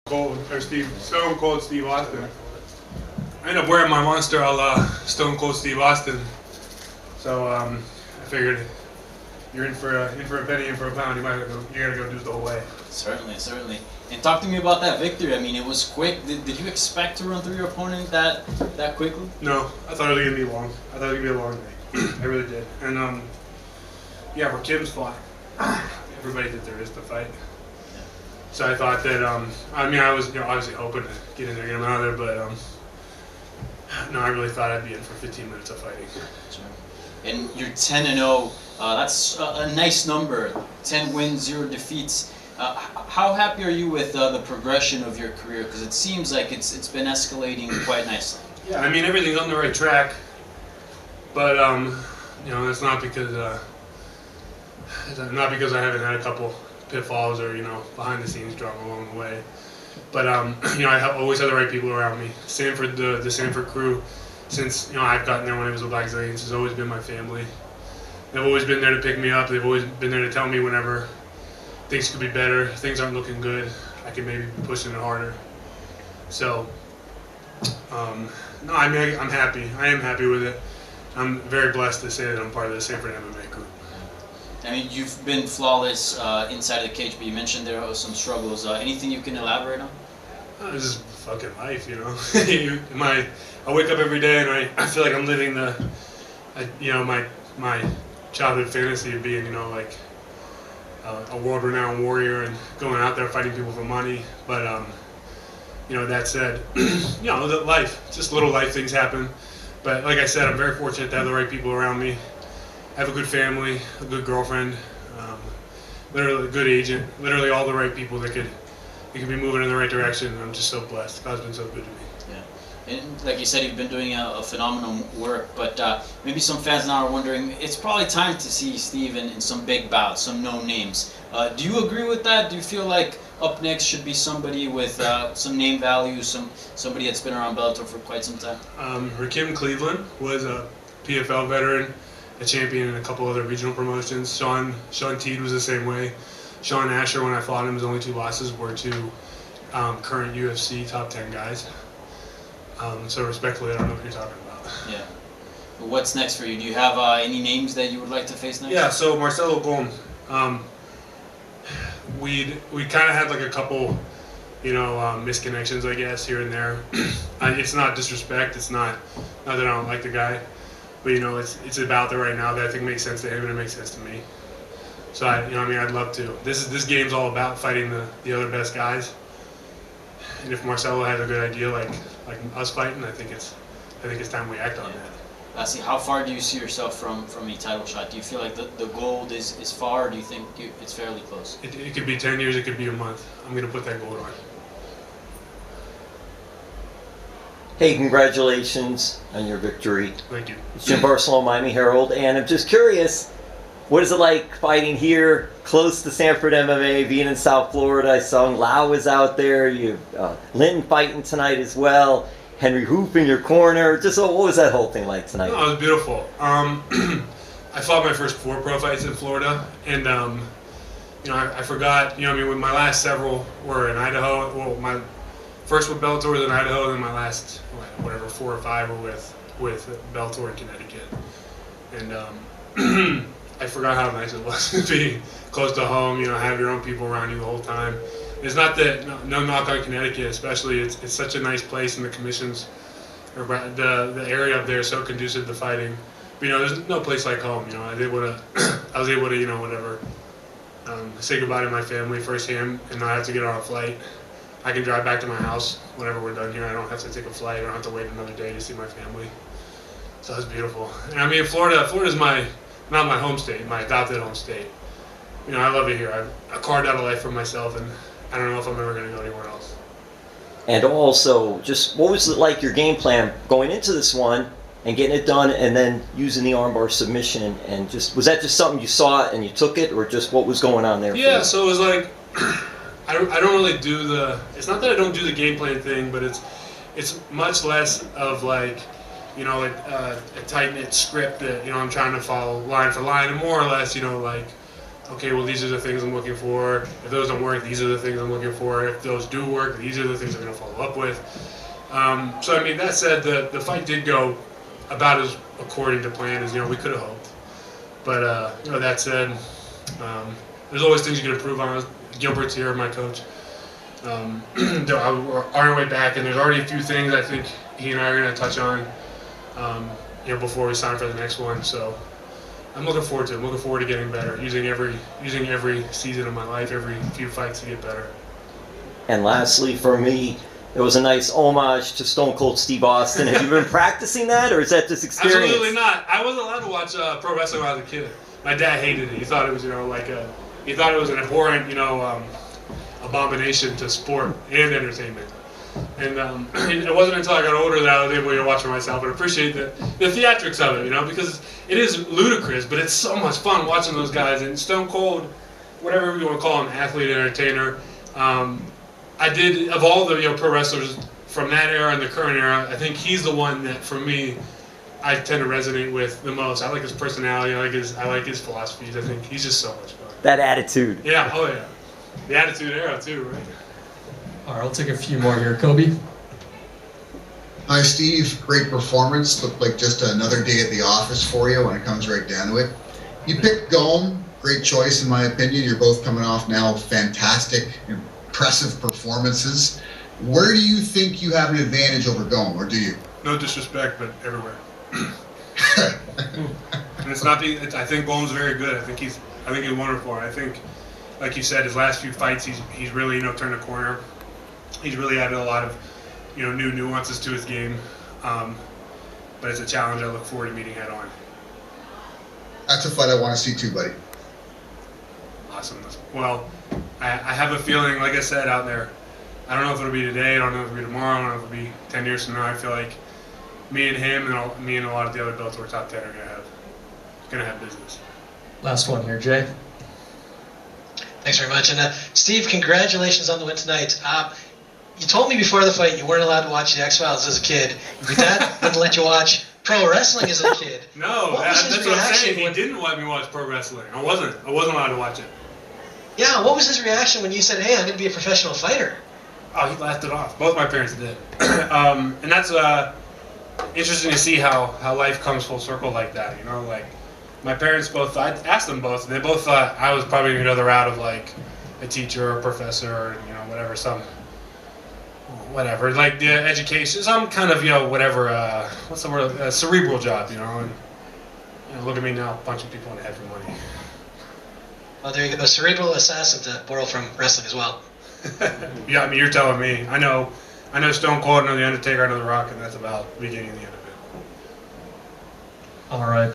Stone Cold Steve Austin. I ended up wearing my monster Stone Cold Steve Austin. So I figured you're in for a penny, in for a pound. You gotta go do it the whole way. Certainly. And talk to me about that victory. I mean, it was quick. Did you expect to run through your opponent that quickly? No, I thought it was gonna be long. I thought it was gonna be a long day. I really did. And yeah, Rakim's fought. Everybody did there is to fight. So I thought that, I mean, I was obviously hoping to get in there, get him out of there, but no, I really thought I'd be in for 15 minutes of fighting. Sure. And you're 10-0. That's a nice number. 10 wins, 0 defeats. How happy are you with the progression of your career? Because it seems like it's been escalating quite nicely. Yeah, I mean, everything's on the right track, but that's not because I haven't had a couple pitfalls or behind the scenes drama along the way. But I always had the right people around me. Sanford, the Sanford crew, since I've gotten there when it was a Black Zillions, has always been my family. They've always been there to pick me up. They've always been there to tell me whenever things could be better, things aren't looking good, I can maybe be pushing it harder. So no, I mean, I'm happy. I am happy with it. I'm very blessed to say that I'm part of the Sanford MMA group. I mean, you've been flawless inside of the cage, but you mentioned there are some struggles. Anything you can elaborate on? This is fucking life, I wake up every day and I feel like I'm living my childhood fantasy of being, a world-renowned warrior and going out there fighting people for money. But, that said, life, just little life things happen. But like I said, I'm very fortunate to have the right people around me. I have a good family, a good girlfriend, literally a good agent, literally all the right people that could be moving in the right direction. I'm just so blessed. God's been so good to me. Yeah, and like you said, you've been doing a phenomenal work, but maybe some fans now are wondering, it's probably time to see Steve in some big bouts, some known names. Do you agree with that? Do you feel like up next should be somebody with some name value, somebody that's been around Bellator for quite some time? Rakim Cleveland was a PFL veteran, a champion in a couple other regional promotions. Sean Teed was the same way. Sean Asher, when I fought him, his only 2 losses were to current UFC top 10 guys. So respectfully, I don't know what you're talking about. Yeah. But what's next for you? Do you have any names that you would like to face next? Yeah, so Marcelo Gome. We kind of had like a couple, misconnections, I guess, here and there. It's not disrespect. It's not that I don't like the guy. But it's about there right now that I think makes sense to him and it makes sense to me. So I'd love to. This game's all about fighting the other best guys. And if Marcelo has a good idea like us fighting, I think it's time we act on that. Lastly, how far do you see yourself from a title shot? Do you feel like the goal is far, or do you think it's fairly close? It could be 10 years, it could be a month. I'm gonna put that goal on. Hey, congratulations on your victory. Thank you. It's Jim Barcelona, Miami Herald, and I'm just curious, what is it like fighting here, close to Sanford MMA, being in South Florida? I saw Lau was out there, you Lynn fighting tonight as well, Henry Hoop in your corner. Just what was that whole thing like tonight? No, it was beautiful. I fought my first 4 pro fights in Florida, and I forgot, when my last several were in Idaho. Well, my first with Bellator was in Idaho, and then my last, 4 or 5 were with Bellator in Connecticut. And I forgot how nice it was to be close to home, have your own people around you the whole time. It's not that, no knock on Connecticut especially, it's such a nice place, and the commissions, or the area up there is so conducive to fighting. But there's no place like home, I was able to, say goodbye to my family firsthand and not have to get on a flight. I can drive back to my house whenever we're done here. I don't have to take a flight. I don't have to wait another day to see my family. So it's beautiful. And Florida's not my home state, my adopted home state. I love it here. I carved out a life for myself, and I don't know if I'm ever going to go anywhere else. And also, just what was it like, your game plan going into this one and getting it done, and then using the armbar submission, and was that just something you saw and you took it, or just what was going on there? Yeah, so it was like, I don't really do it's not that I don't do the game plan thing, but it's much less of like, a tight-knit script that, I'm trying to follow line for line, and more or less, okay, well, these are the things I'm looking for. If those don't work, these are the things I'm looking for. If those do work, these are the things I'm going to follow up with. So, I mean, that said, the fight did go about as according to plan as, we could have hoped. But, that said, there's always things you can improve on. Gilbert's here, my coach. We're on our way back, and there's already a few things I think he and I are going to touch on, before we sign for the next one. So I'm looking forward to it. I'm looking forward to getting better, using every season of my life, every few fights to get better. And lastly, for me, it was a nice homage to Stone Cold Steve Austin. Have you been practicing that, or is that just experience? Absolutely not. I wasn't allowed to watch pro wrestling when I was a kid. My dad hated it. He thought it was, he thought it was an abhorrent, abomination to sport and entertainment. And it wasn't until I got older that I was able to watch it myself and appreciate the theatrics of it, because it is ludicrous, but it's so much fun watching those guys. And Stone Cold, whatever you want to call him, athlete, entertainer, I did, of all the pro wrestlers from that era and the current era, I think he's the one that, for me, I tend to resonate with the most. I like his personality. I like his philosophies. I think he's just so much fun. That attitude. Yeah. Oh yeah. The attitude era too, right? All right, we'll take a few more here. Kobe? Hi, Steve. Great performance. Looked like just another day at the office for you when it comes right down to it. You picked Gome. Great choice, in my opinion. You're both coming off now fantastic, impressive performances. Where do you think you have an advantage over Gome, or do you? No disrespect, but everywhere. And it's not. I think Gome's very good. I think he's wonderful. I think, like you said, his last few fights, he's really turned a corner. He's really added a lot of new nuances to his game. But it's a challenge I look forward to meeting head on. That's a fight I want to see too, buddy. Awesome. Well, I have a feeling, like I said, out there. I don't know if it'll be today. I don't know if it'll be tomorrow. I don't know if it'll be 10 years from now. I feel like me and him and me and a lot of the other Bellator top 10 are gonna have business. Last one here, Jay. Thanks very much. And Steve, congratulations on the win tonight. You told me before the fight you weren't allowed to watch the X-Files as a kid. Your dad wouldn't let you watch pro wrestling as a kid. No, that's what I'm saying. He didn't let me watch pro wrestling. I wasn't allowed to watch it. Yeah, what was his reaction when you said, "Hey, I'm going to be a professional fighter"? Oh, he laughed it off. Both my parents did. And that's interesting to see how life comes full circle like that. Like my parents both. I asked them both, and they both thought I was probably going to go the route of like a teacher or a professor, or whatever, like the education, some kind of whatever. What's the word? A cerebral job, And look at me now, punching people in the head for money. Well, there you go. A cerebral assassin to borrow from wrestling as well. Yeah, I mean, you're telling me. I know Stone Cold, I know The Undertaker, I know The Rock, and that's about the beginning and the end of it. All right.